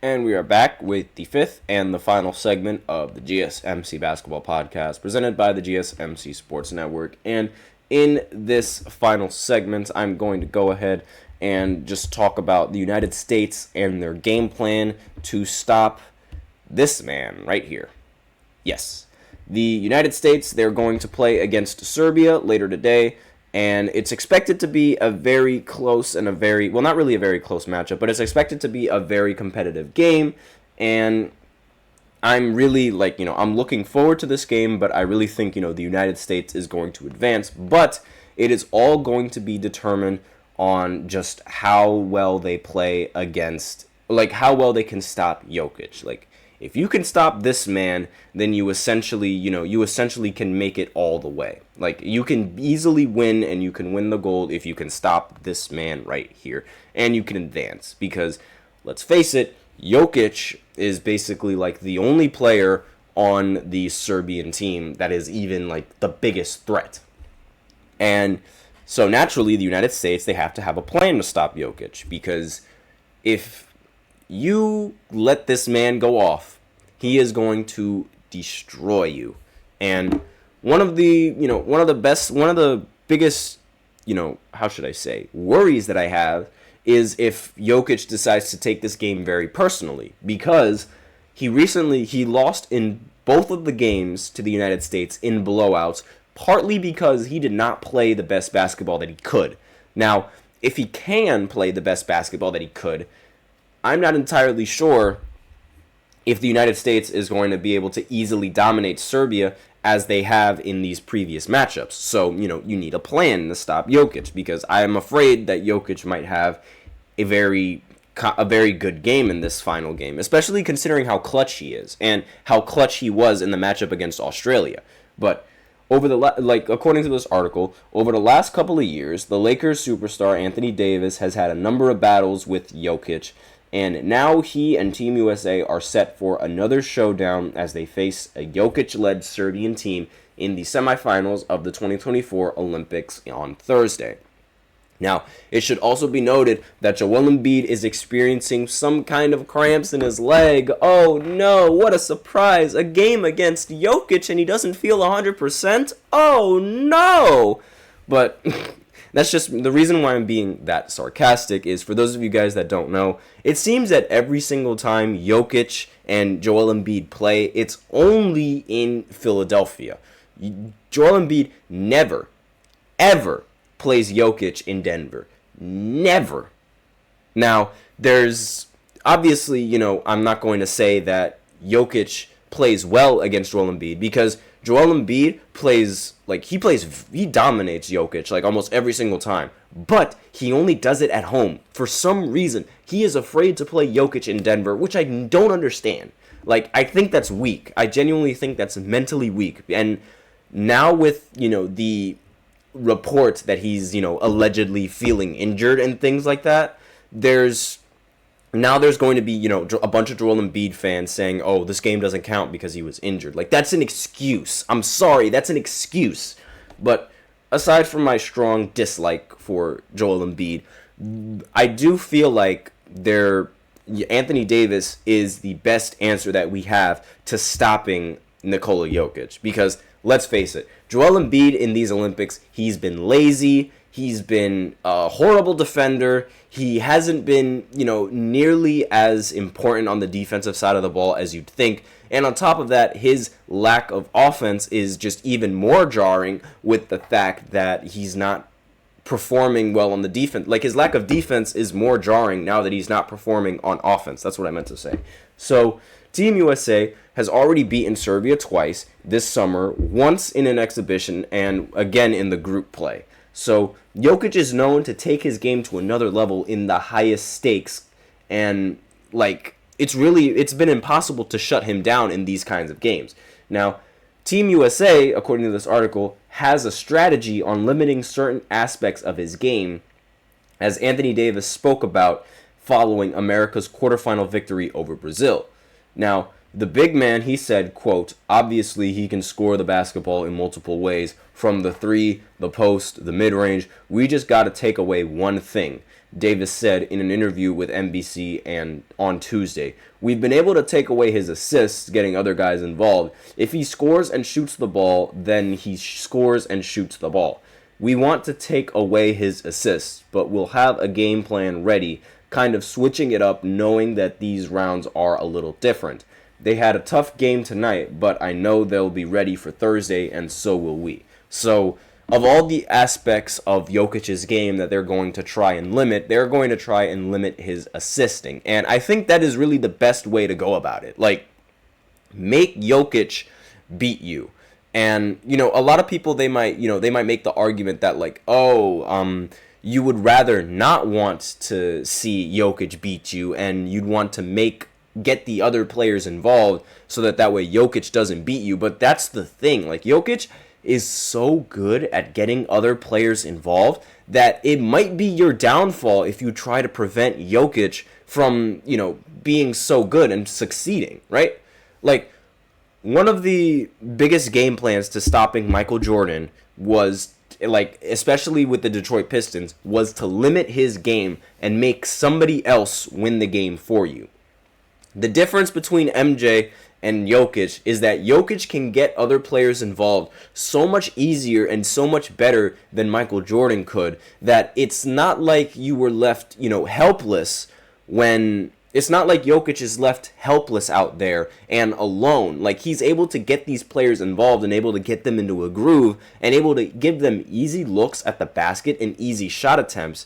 And we are back with the fifth and the final segment of the GSMC Basketball Podcast presented by the GSMC Sports Network. And in this final segment, I'm going to go ahead and just talk about the United States and their game plan to stop this man right here. Yes, the United States, they're going to play against Serbia later today. And it's expected to be a very close and not really a very close matchup, but it's expected to be a very competitive game. And I'm really, I'm looking forward to this game, but I really think, the United States is going to advance. But it is all going to be determined on just how well they play against, how well they can stop Jokic. If you can stop this man, then you essentially can make it all the way. You can easily win, and you can win the gold if you can stop this man right here. And you can advance, because, let's face it, Jokic is basically, the only player on the Serbian team that is even, the biggest threat. And so, naturally, the United States, they have to have a plan to stop Jokic, because if you let this man go off, he is going to destroy you. And one of the biggest, worries that I have is if Jokic decides to take this game very personally, because he lost in both of the games to the United States in blowouts, partly because he did not play the best basketball that he could. Now, if he can play the best basketball that he could, I'm not entirely sure if the United States is going to be able to easily dominate Serbia as they have in these previous matchups. So, you need a plan to stop Jokic, because I am afraid that Jokic might have a very good game in this final game, especially considering how clutch he is and how clutch he was in the matchup against Australia. But according to this article, over the last couple of years, the Lakers superstar Anthony Davis has had a number of battles with Jokic, and now he and Team USA are set for another showdown as they face a Jokic-led Serbian team in the semifinals of the 2024 Olympics on Thursday. Now, it should also be noted that Joel Embiid is experiencing some kind of cramps in his leg. Oh no, what a surprise! A game against Jokic and he doesn't feel 100%? Oh no! But that's just the reason why I'm being that sarcastic is, for those of you guys that don't know, it seems that every single time Jokic and Joel Embiid play, it's only in Philadelphia. Joel Embiid never, ever plays Jokic in Denver. Never. Now, there's obviously, I'm not going to say that Jokic plays well against Joel Embiid, because Joel Embiid he dominates Jokic almost every single time. But he only does it at home. For some reason, he is afraid to play Jokic in Denver, which I don't understand. I think that's weak. I genuinely think that's mentally weak. And now with, the reports that he's, allegedly feeling injured and things like that, there's going to be, a bunch of Joel Embiid fans saying, oh, this game doesn't count because he was injured. That's an excuse. I'm sorry, that's an excuse. But aside from my strong dislike for Joel Embiid, I do feel like Anthony Davis is the best answer that we have to stopping Nikola Jokic. Because, let's face it, Joel Embiid in these Olympics, he's been lazy. He's been a horrible defender. He hasn't been, nearly as important on the defensive side of the ball as you'd think. And on top of that, his lack of offense is just even more jarring with the fact that he's not performing well on the defense. His lack of defense is more jarring now that he's not performing on offense. That's what I meant to say. So, Team USA has already beaten Serbia twice this summer, once in an exhibition and again in the group play. So Jokic is known to take his game to another level in the highest stakes, and it's been impossible to shut him down in these kinds of games. Now, Team USA, according to this article, has a strategy on limiting certain aspects of his game, as Anthony Davis spoke about following America's quarterfinal victory over Brazil. Now, the big man, he said, quote, obviously he can score the basketball in multiple ways, from the three, the post, the mid-range. We just got to take away one thing. Davis said in an interview with NBC and on Tuesday. We've been able to take away his assists, getting other guys involved. If he scores and shoots the ball, then he scores and shoots the ball. We want to take away his assists, but we'll have a game plan ready, kind of switching it up, knowing that these rounds are a little different. They had a tough game tonight, but I know they'll be ready for Thursday, and so will we. So, of all the aspects of Jokic's game that they're going to try and limit, they're going to try and limit his assisting. And I think that is really the best way to go about it. Like, make Jokic beat you. And, a lot of people, they might make the argument that, like, you would rather not want to see Jokic beat you, and you'd want to get the other players involved so that way Jokic doesn't beat you. But that's the thing. Like, Jokic is so good at getting other players involved that it might be your downfall if you try to prevent Jokic from, being so good and succeeding, right? Like, one of the biggest game plans to stopping Michael Jordan was, like, especially with the Detroit Pistons, was to limit his game and make somebody else win the game for you. The difference between MJ and Jokic is that Jokic can get other players involved so much easier and so much better than Michael Jordan could, that it's not like you were left, helpless when... It's not like Jokic is left helpless out there and alone. Like, he's able to get these players involved and able to get them into a groove and able to give them easy looks at the basket and easy shot attempts,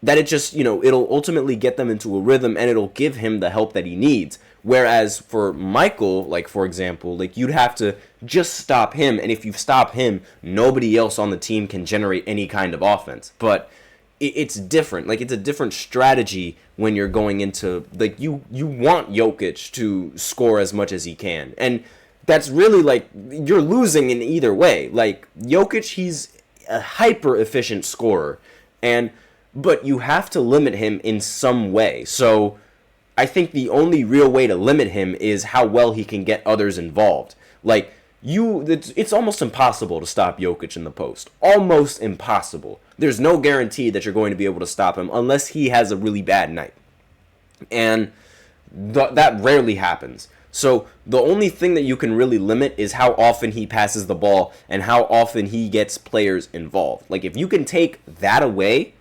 that it just, it'll ultimately get them into a rhythm and it'll give him the help that he needs. Whereas for Michael, like, for example, like, you'd have to just stop him, and if you stop him, nobody else on the team can generate any kind of offense. But it's different. Like, it's a different strategy when you're going into, like, you want Jokic to score as much as he can. And that's really, like, you're losing in either way. Like, Jokic, he's a hyper-efficient scorer, but you have to limit him in some way. So I think the only real way to limit him is how well he can get others involved. Like, it's almost impossible to stop Jokic in the post. Almost impossible. There's no guarantee that you're going to be able to stop him unless he has a really bad night. And that rarely happens. So the only thing that you can really limit is how often he passes the ball and how often he gets players involved. Like, if you can take that away,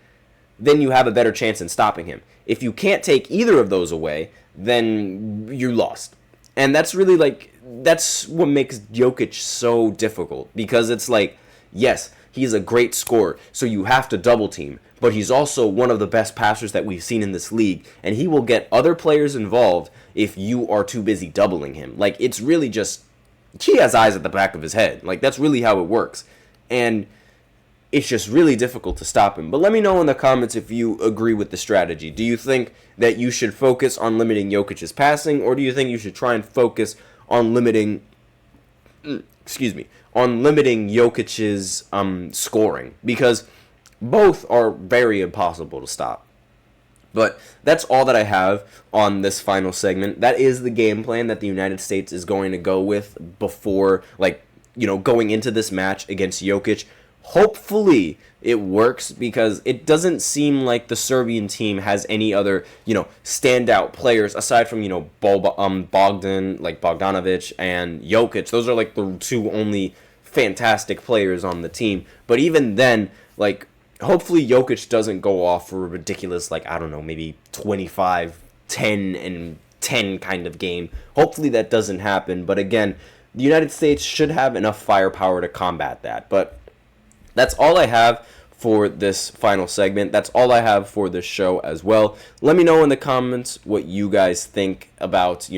then you have a better chance in stopping him. If you can't take either of those away, then you lost. And that's really, like, that's what makes Jokic so difficult. Because it's like, yes, he's a great scorer, so you have to double team. But he's also one of the best passers that we've seen in this league. And he will get other players involved if you are too busy doubling him. Like, it's really just, he has eyes at the back of his head. Like, that's really how it works. And it's just really difficult to stop him. But let me know in the comments if you agree with the strategy. Do you think that you should focus on limiting Jokic's passing, or do you think you should try and focus on limiting Jokic's scoring? Because both are very impossible to stop. But that's all that I have on this final segment. That is the game plan that the United States is going to go with before, going into this match against Jokic. Hopefully it works, because it doesn't seem like the Serbian team has any other, standout players aside from, Bogdanovic and Jokic. Those are, like, the two only fantastic players on the team. But even then, like, hopefully Jokic doesn't go off for a ridiculous, maybe 25, 10, and 10 kind of game. Hopefully that doesn't happen. But again, the United States should have enough firepower to combat that. But that's all I have for this final segment. That's all I have for this show as well. Let me know in the comments what you guys think about,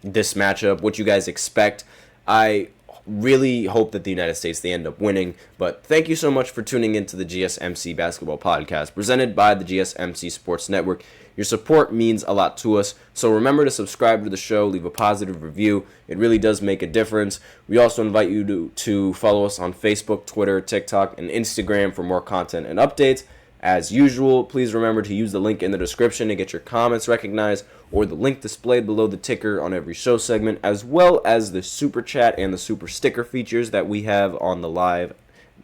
this matchup, what you guys expect. I really hope that the United States, they end up winning. But thank you so much for tuning into the GSMC Basketball Podcast, presented by the GSMC Sports Network. Your support means a lot to us, so remember to subscribe to the show, leave a positive review. It really does make a difference. We also invite you to follow us on Facebook, Twitter, TikTok, and Instagram for more content and updates. As usual, please remember to use the link in the description to get your comments recognized, or the link displayed below the ticker on every show segment, as well as the super chat and the super sticker features that we have on the live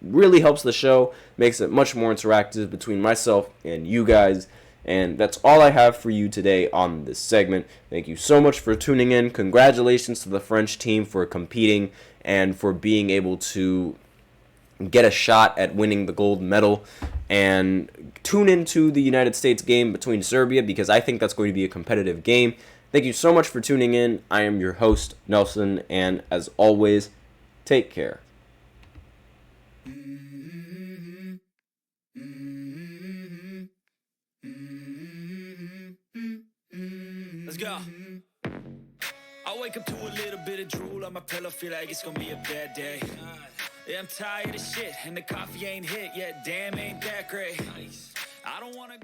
really helps the show, makes it much more interactive between myself and you guys. And that's all I have for you today on this segment. Thank you so much for tuning in. Congratulations to the French team for competing and for being able to get a shot at winning the gold medal. And tune into the United States game between Serbia, because I think that's going to be a competitive game. Thank you so much for tuning in. I am your host, Nelson, and as always, take care. Let's go. I wake up to a little bit of drool on my pillow, feel like it's gonna be a bad day. Yeah, I'm tired of shit, and the coffee ain't hit yet. Damn, ain't that great. I don't wanna